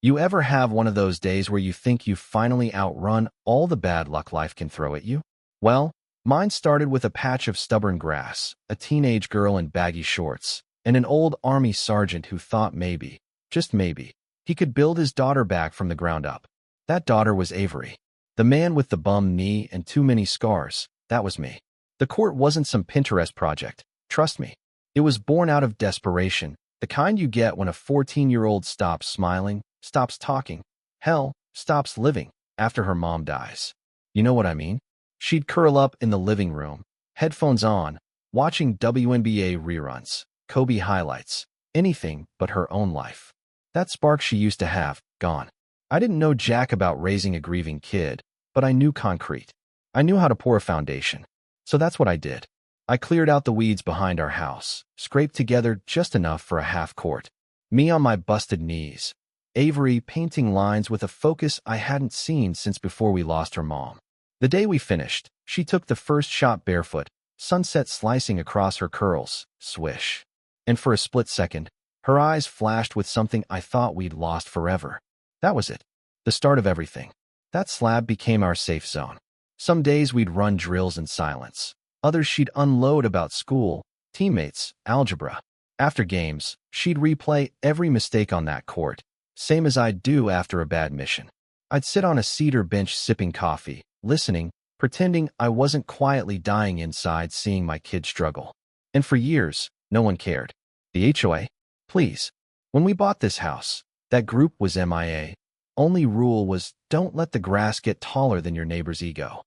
You ever have one of those days where you think you've finally outrun all the bad luck life can throw at you? Well, mine started with a patch of stubborn grass, a teenage girl in baggy shorts, and an old army sergeant who thought maybe, just maybe, he could build his daughter back from the ground up. That daughter was Avery. The man with the bum knee and too many scars, that was me. The court wasn't some Pinterest project, trust me. It was born out of desperation, the kind you get when a 14-year-old stops smiling, stops talking, hell, stops living after her mom dies. You know what I mean? She'd curl up in the living room, headphones on, watching WNBA reruns, Kobe highlights, anything but her own life. That spark she used to have, gone. I didn't know jack about raising a grieving kid, but I knew concrete. I knew how to pour a foundation. So that's what I did. I cleared out the weeds behind our house, scraped together just enough for a half court. Me on my busted knees. Avery painting lines with a focus I hadn't seen since before we lost her mom. The day we finished, she took the first shot barefoot, sunset slicing across her curls, swish. And for a split second, her eyes flashed with something I thought we'd lost forever. That was it. The start of everything. That slab became our safe zone. Some days we'd run drills in silence. Others she'd unload about school, teammates, algebra. After games, she'd replay every mistake on that court, same as I'd do after a bad mission. I'd sit on a cedar bench sipping coffee, listening, pretending I wasn't quietly dying inside seeing my kid struggle. And for years, no one cared. The HOA? Please. When we bought this house, that group was MIA. Only rule was don't let the grass get taller than your neighbor's ego.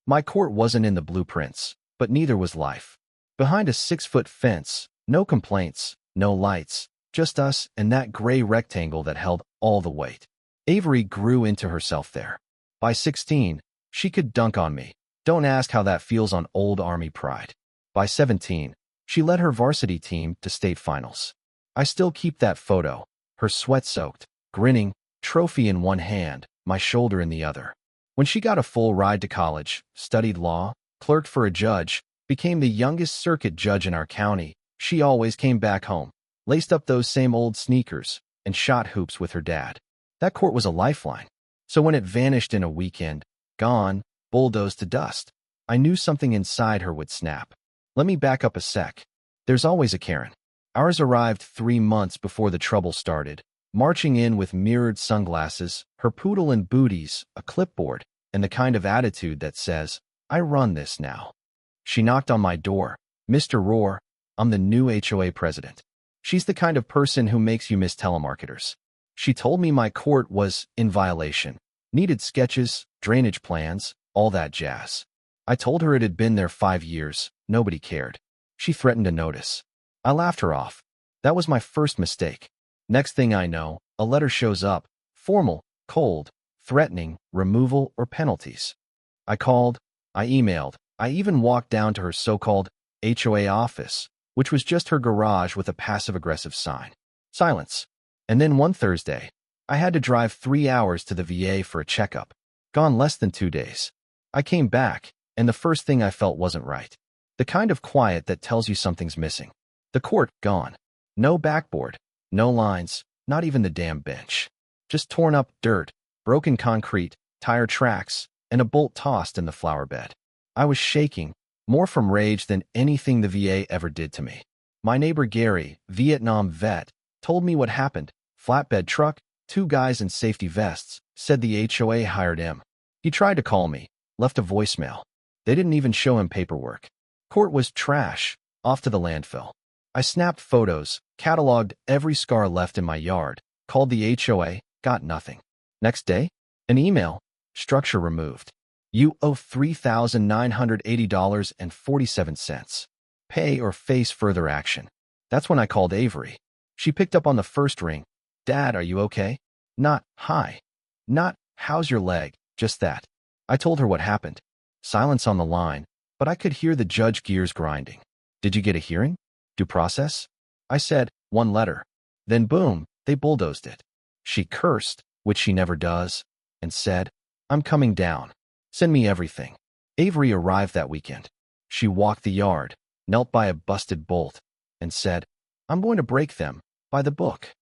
My court wasn't in the blueprints, but neither was life. Behind a 6-foot fence, no complaints, no lights, just us and that gray rectangle that held all the weight. Avery grew into herself there. By 16, she could dunk on me. Don't ask how that feels on old Army pride. By 17, she led her varsity team to state finals. I still keep that photo, her sweat-soaked, grinning, trophy in one hand, my shoulder in the other. When she got a full ride to college, studied law, clerked for a judge, became the youngest circuit judge in our county, she always came back home, laced up those same old sneakers, and shot hoops with her dad. That court was a lifeline. So when it vanished in a weekend, gone, bulldozed to dust, I knew something inside her would snap. Let me back up a sec. There's always a Karen. Ours arrived 3 months before the trouble started, marching in with mirrored sunglasses, her poodle and booties, a clipboard, and the kind of attitude that says, I run this now. She knocked on my door. Mr. Roar, I'm the new HOA president. She's the kind of person who makes you miss telemarketers. She told me my court was in violation, needed sketches, drainage plans, all that jazz. I told her it had been there 5 years, nobody cared. She threatened a notice. I laughed her off. That was my first mistake. Next thing I know, a letter shows up, formal, cold, threatening, removal or penalties. I called, I emailed, I even walked down to her so-called HOA office, which was just her garage with a passive-aggressive sign. Silence. And then one Thursday, I had to drive 3 hours to the VA for a checkup. Gone less than 2 days. I came back, and the first thing I felt wasn't right. The kind of quiet that tells you something's missing. The court, gone. No backboard. No lines, not even the damn bench. Just torn up dirt, broken concrete, tire tracks, and a bolt tossed in the flower bed. I was shaking, more from rage than anything the VA ever did to me. My neighbor Gary, Vietnam vet, told me what happened. Flatbed truck, 2 guys in safety vests, said the HOA hired him. He tried to call me, left a voicemail. They didn't even show him paperwork. Court was trash, off to the landfill. I snapped photos, cataloged every scar left in my yard, called the HOA, got nothing. Next day, an email, structure removed. You owe $3,980.47. Pay or face further action. That's when I called Avery. She picked up on the first ring. Dad, are you okay? Not, hi. Not, how's your leg? Just that. I told her what happened. Silence on the line, but I could hear the judge gears grinding. Did you get a hearing? Due process? I said, 1 letter. Then boom, they bulldozed it. She cursed, which she never does, and said, I'm coming down. Send me everything. Avery arrived that weekend. She walked the yard, knelt by a busted bolt, and said, I'm going to break them, by the book.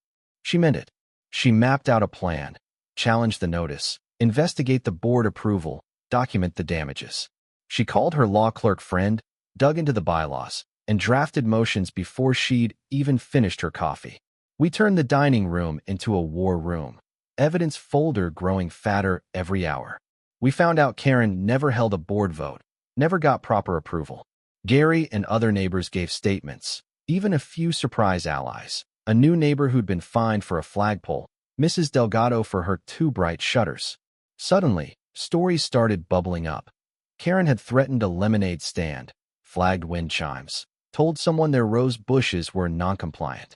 She meant it. She mapped out a plan, challenged the notice, investigate the board approval, document the damages. She called her law clerk friend, dug into the bylaws, and drafted motions before she'd even finished her coffee. We turned the dining room into a war room, evidence folder growing fatter every hour. We found out Karen never held a board vote, never got proper approval. Gary and other neighbors gave statements, even a few surprise allies. A new neighbor who'd been fined for a flagpole, Mrs. Delgado for her too bright shutters. Suddenly, stories started bubbling up. Karen had threatened a lemonade stand, flagged wind chimes, told someone their rose bushes were non-compliant.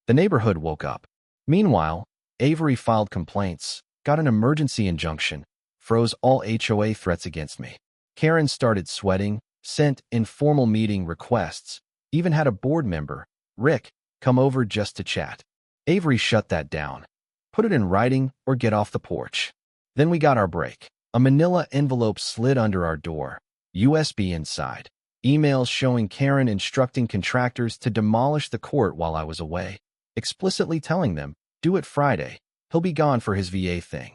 The neighborhood woke up. Meanwhile, Avery filed complaints, got an emergency injunction, froze all HOA threats against me. Karen started sweating, sent informal meeting requests, even had a board member, Rick, come over just to chat. Avery shut that down. Put it in writing or get off the porch. Then we got our break. A manila envelope slid under our door, USB inside. Emails showing Karen instructing contractors to demolish the court while I was away, explicitly telling them, do it Friday, he'll be gone for his VA thing.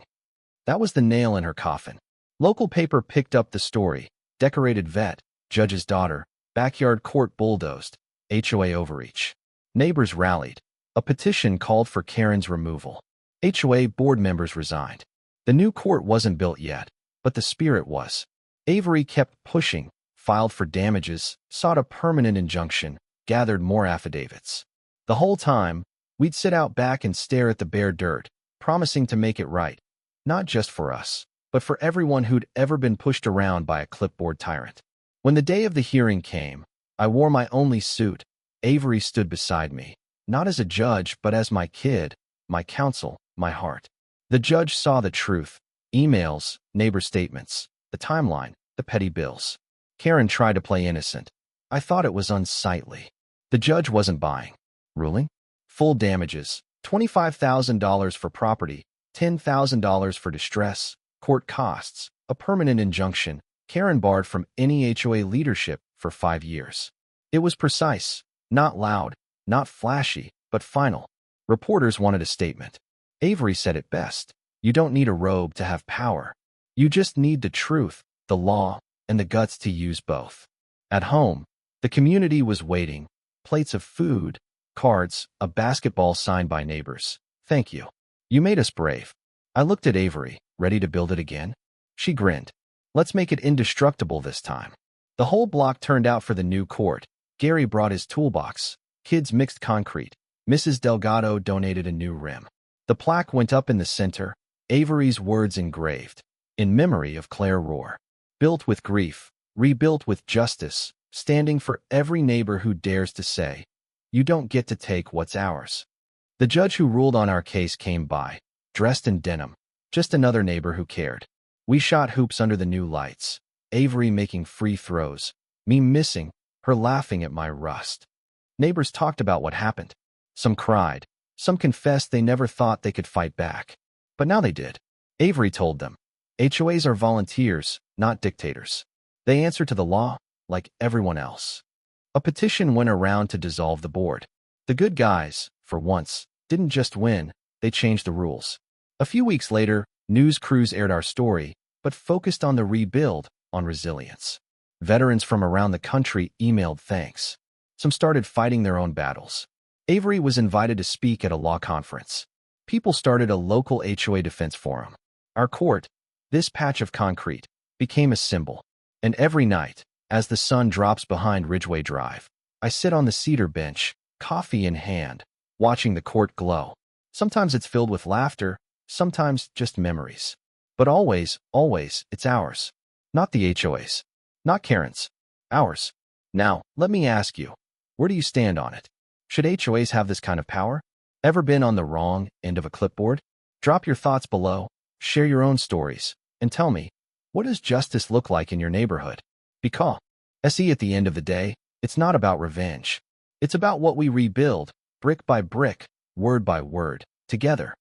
That was the nail in her coffin. Local paper picked up the story, decorated vet, judge's daughter, backyard court bulldozed, HOA overreach. Neighbors rallied. A petition called for Karen's removal. HOA board members resigned. The new court wasn't built yet, but the spirit was. Avery kept pushing, filed for damages, sought a permanent injunction, gathered more affidavits. The whole time, we'd sit out back and stare at the bare dirt, promising to make it right, not just for us, but for everyone who'd ever been pushed around by a clipboard tyrant. When the day of the hearing came, I wore my only suit. Avery stood beside me, not as a judge, but as my kid, my counsel, my heart. The judge saw the truth, emails, neighbor statements, the timeline, the petty bills. Karen tried to play innocent. I thought it was unsightly. The judge wasn't buying. Ruling? Full damages, $25,000 for property, $10,000 for distress, court costs, a permanent injunction, Karen barred from any HOA leadership for 5 years. It was precise, not loud, not flashy, but final. Reporters wanted a statement. Avery said it best. You don't need a robe to have power. You just need the truth, the law, and the guts to use both. At home, the community was waiting. Plates of food, cards, a basketball signed by neighbors. Thank you. You made us brave. I looked at Avery, ready to build it again. She grinned. Let's make it indestructible this time. The whole block turned out for the new court. Gary brought his toolbox. Kids mixed concrete. Mrs. Delgado donated a new rim. The plaque went up in the center, Avery's words engraved, in memory of Claire Rohr. Built with grief, rebuilt with justice, standing for every neighbor who dares to say, you don't get to take what's ours. The judge who ruled on our case came by, dressed in denim, just another neighbor who cared. We shot hoops under the new lights, Avery making free throws, me missing, her laughing at my rust. Neighbors talked about what happened. Some cried. Some confessed they never thought they could fight back. But now they did. Avery told them, HOAs are volunteers, not dictators. They answer to the law, like everyone else. A petition went around to dissolve the board. The good guys, for once, didn't just win, they changed the rules. A few weeks later, news crews aired our story, but focused on the rebuild, on resilience. Veterans from around the country emailed thanks. Some started fighting their own battles. Avery was invited to speak at a law conference. People started a local HOA defense forum. Our court, this patch of concrete, became a symbol. And every night, as the sun drops behind Ridgeway Drive, I sit on the cedar bench, coffee in hand, watching the court glow. Sometimes it's filled with laughter, sometimes just memories. But always, always, it's ours. Not the HOA's. Not Karen's. Ours. Now, let me ask you, where do you stand on it? Should HOAs have this kind of power? Ever been on the wrong end of a clipboard? Drop your thoughts below, share your own stories, and tell me, what does justice look like in your neighborhood? Because, SE at the end of the day, it's not about revenge. It's about what we rebuild, brick by brick, word by word, together.